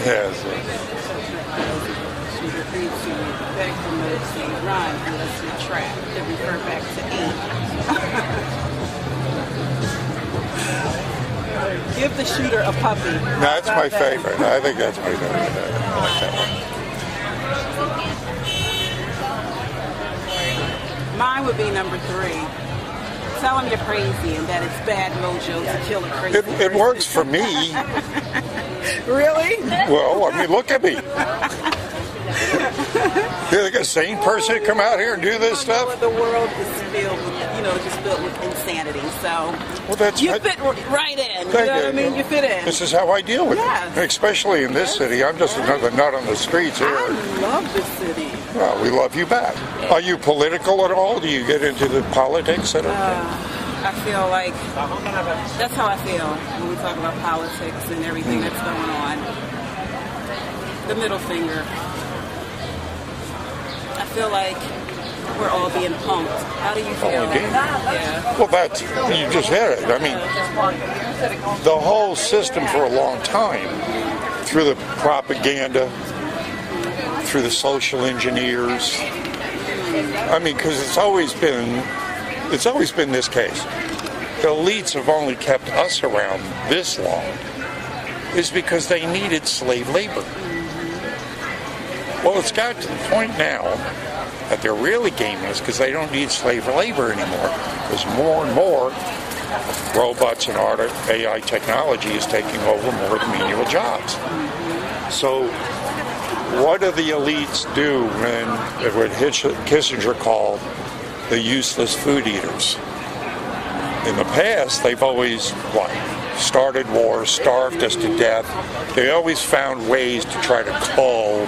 Yes. She agreed to beg for mercy, run unless you're trapped, and refer back to eat. Give the shooter a puppy. That's my favorite. I think that's my favorite. I like that one. Mine would be number 3. Tell them you're crazy and that it's bad mojo to kill a crazy person. It works for me. Really? Well, I mean, look at me. You're like a sane person to come out here and do this stuff? The world is filled with, just filled with insanity. So you fit right in. You know what I mean? You fit in. This is how I deal with it. Especially in this city. I'm just another nut on the streets here. I love this city. Well, we love you back. Are you political at all? Do you get into the politics at all? I feel like that's how I feel when we talk about politics and everything that's going on. The middle finger. I feel like we're all being punked. How do you feel? Yeah. Well, you just hit it. I mean, the whole system for a long time, through the propaganda, through the social engineers. I mean, because it's always been this case. The elites have only kept us around this long is because they needed slave labor. Well, it's got to the point now that they're really gaming us because they don't need slave labor anymore. Because more and more robots and AI technology is taking over more of the menial jobs. So what do the elites do when what Kissinger called the useless food eaters? In the past, they've always started wars, starved us to death. They always found ways to try to cull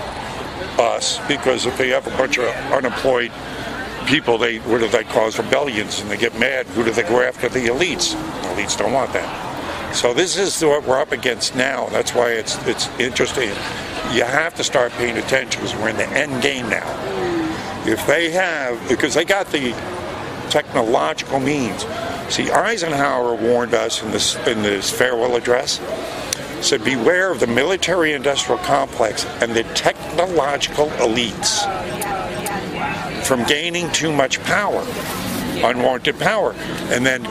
us, because if they have a bunch of unemployed people, what do they cause rebellions and they get mad? Who do they go after? The elites. The elites don't want that. So this is what we're up against now. That's why it's interesting. You have to start paying attention because we're in the end game now. If they have, because they got the technological means. See, Eisenhower warned us in this farewell address, said beware of the military-industrial complex and the technological elites from gaining too much power, unwanted power. And then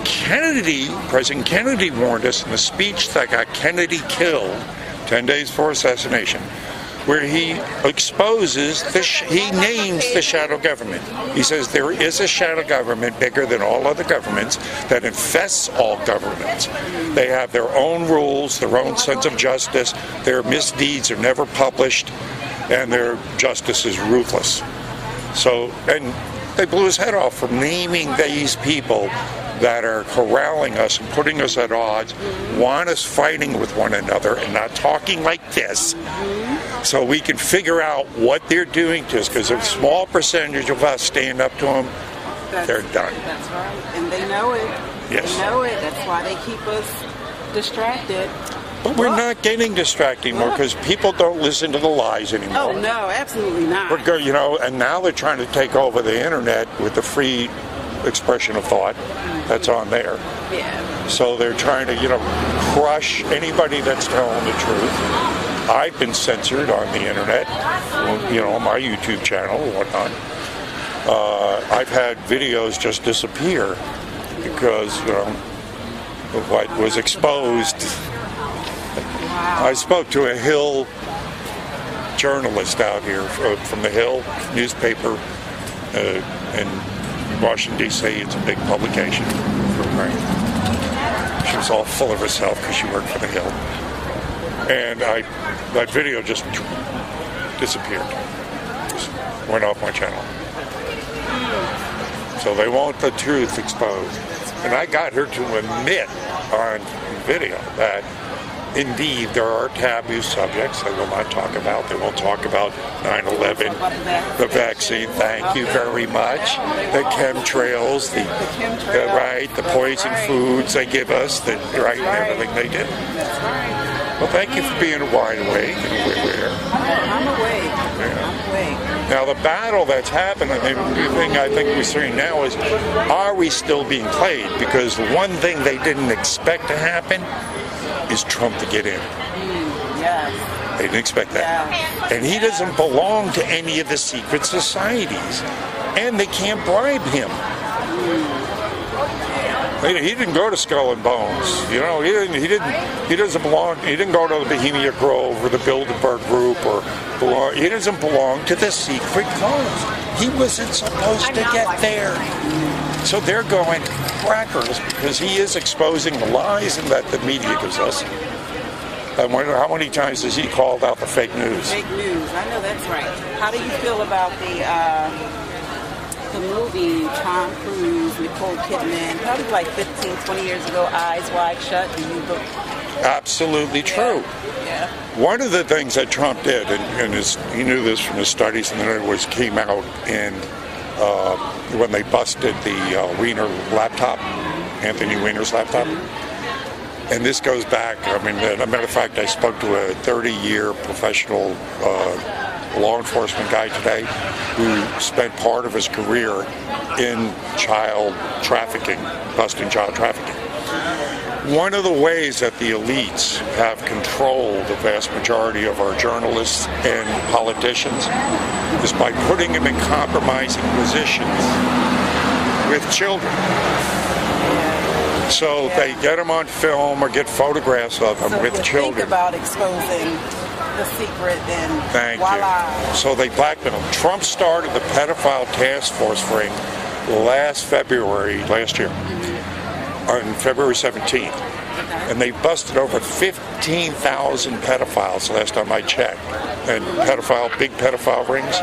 President Kennedy warned us in the speech that got Kennedy killed 10 days before assassination, where he exposes, he names the shadow government. He says there is a shadow government bigger than all other governments that infests all governments. They have their own rules, their own sense of justice, their misdeeds are never published, and their justice is ruthless. So, and they blew his head off for naming these people that are corralling us and putting us at odds, want us fighting with one another and not talking like this, so we can figure out what they're doing to us, because a small percentage of us stand up to them, they're done. That's right, and they know it. Yes. They know it. That's why they keep us distracted. But we're not getting distracted anymore because people don't listen to the lies anymore. Oh, no, absolutely not. And now they're trying to take over the internet with the free expression of thought that's on there. Yeah. So they're trying to, crush anybody that's telling the truth. I've been censored on the internet, on my YouTube channel and whatnot. I've had videos just disappear because, of what was exposed. Wow. I spoke to a Hill journalist out here from the Hill newspaper in Washington, D.C. It's a big publication. She was all full of herself because she worked for the Hill. And that video just disappeared. Just went off my channel. So they want the truth exposed. And I got her to admit on video that indeed there are taboo subjects they will not talk about. They won't talk about 9/11, the vaccine, thank you very much, the chemtrails, the poison foods they give us, everything they do. Well, thank you for being wide awake and aware. I'm awake. Yeah. I'm awake. Now, the battle that's happening, the thing I think we're seeing now is, are we still being played? Because the one thing they didn't expect to happen is Trump to get in. Yes. They didn't expect that. Yeah. And he doesn't belong to any of the secret societies. And they can't bribe him. He didn't go to Skull and Bones. You know, he doesn't belong. He didn't go to the Bohemia Grove or the Bilderberg Group he doesn't belong to the secret cause. He wasn't supposed to get there. So they're going crackers because he is exposing the lies that the media gives us. I wonder how many times has he called out the fake news? Fake news. I know that's right. How do you feel about the movie Tom Cruise, Nicole Kidman, probably like 15, 20 years ago, Eyes Wide Shut? Do you look? Absolutely true. Yeah. One of the things that Trump did, and he knew this from his studies, and then it came out in when they busted the Weiner laptop, Anthony Weiner's laptop. And this goes back, I mean, as a matter of fact, I spoke to a 30-year professional law enforcement guy today who spent part of his career in child trafficking, busting child trafficking. One of the ways that the elites have controlled the vast majority of our journalists and politicians is by putting them in compromising positions with children. So they get them on film or get photographs of them with children. Think about exposing the secret and Thank voila. you. So they blackmail them. Trump started the pedophile task force ring last year, on February 17th. And they busted over 15,000 pedophiles last time I checked. And big pedophile rings.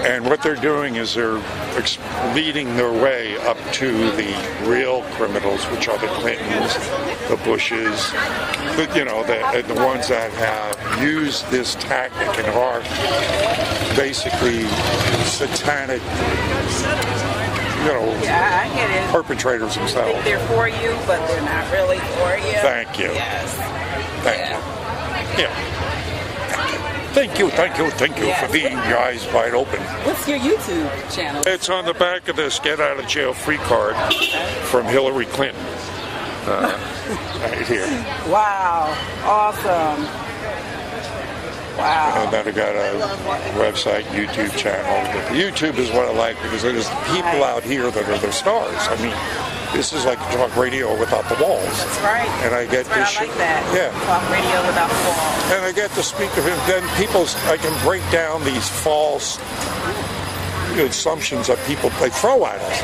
And what they're doing is they're leading their way up to the real criminals, which are the Clintons, the Bushes, the ones that have used this tactic and are basically satanic, I get it. perpetrators I themselves. think they're for you, but they're not really for you. Thank you. Yes. Thank you. Yeah. Thank you for being your eyes wide open. What's your YouTube channel? It's on the back of this get out of jail free card from Hillary Clinton. Right here. Wow. Awesome. Wow. And then I got a website, YouTube channel. But YouTube is what I like because there's people out here that are the stars. I mean, this is like talk radio without the walls. That's right. And I get That's right. I like that. Yeah. Talk radio without the walls. And I get to speak of him. Then I can break down these false assumptions that people throw at us.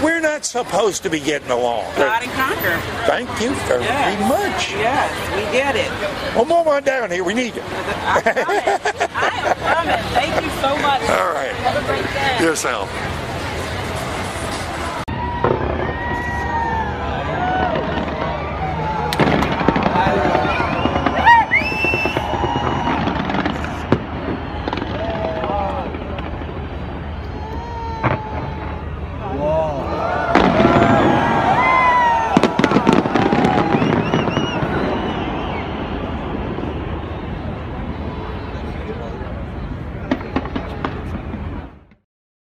We're not supposed to be getting along. God and conquer. Thank you very much. Yes, we get it. Well, move on down here. We need you. I'm coming. I am coming. Thank you so much. All right. Have a great day. Yourself.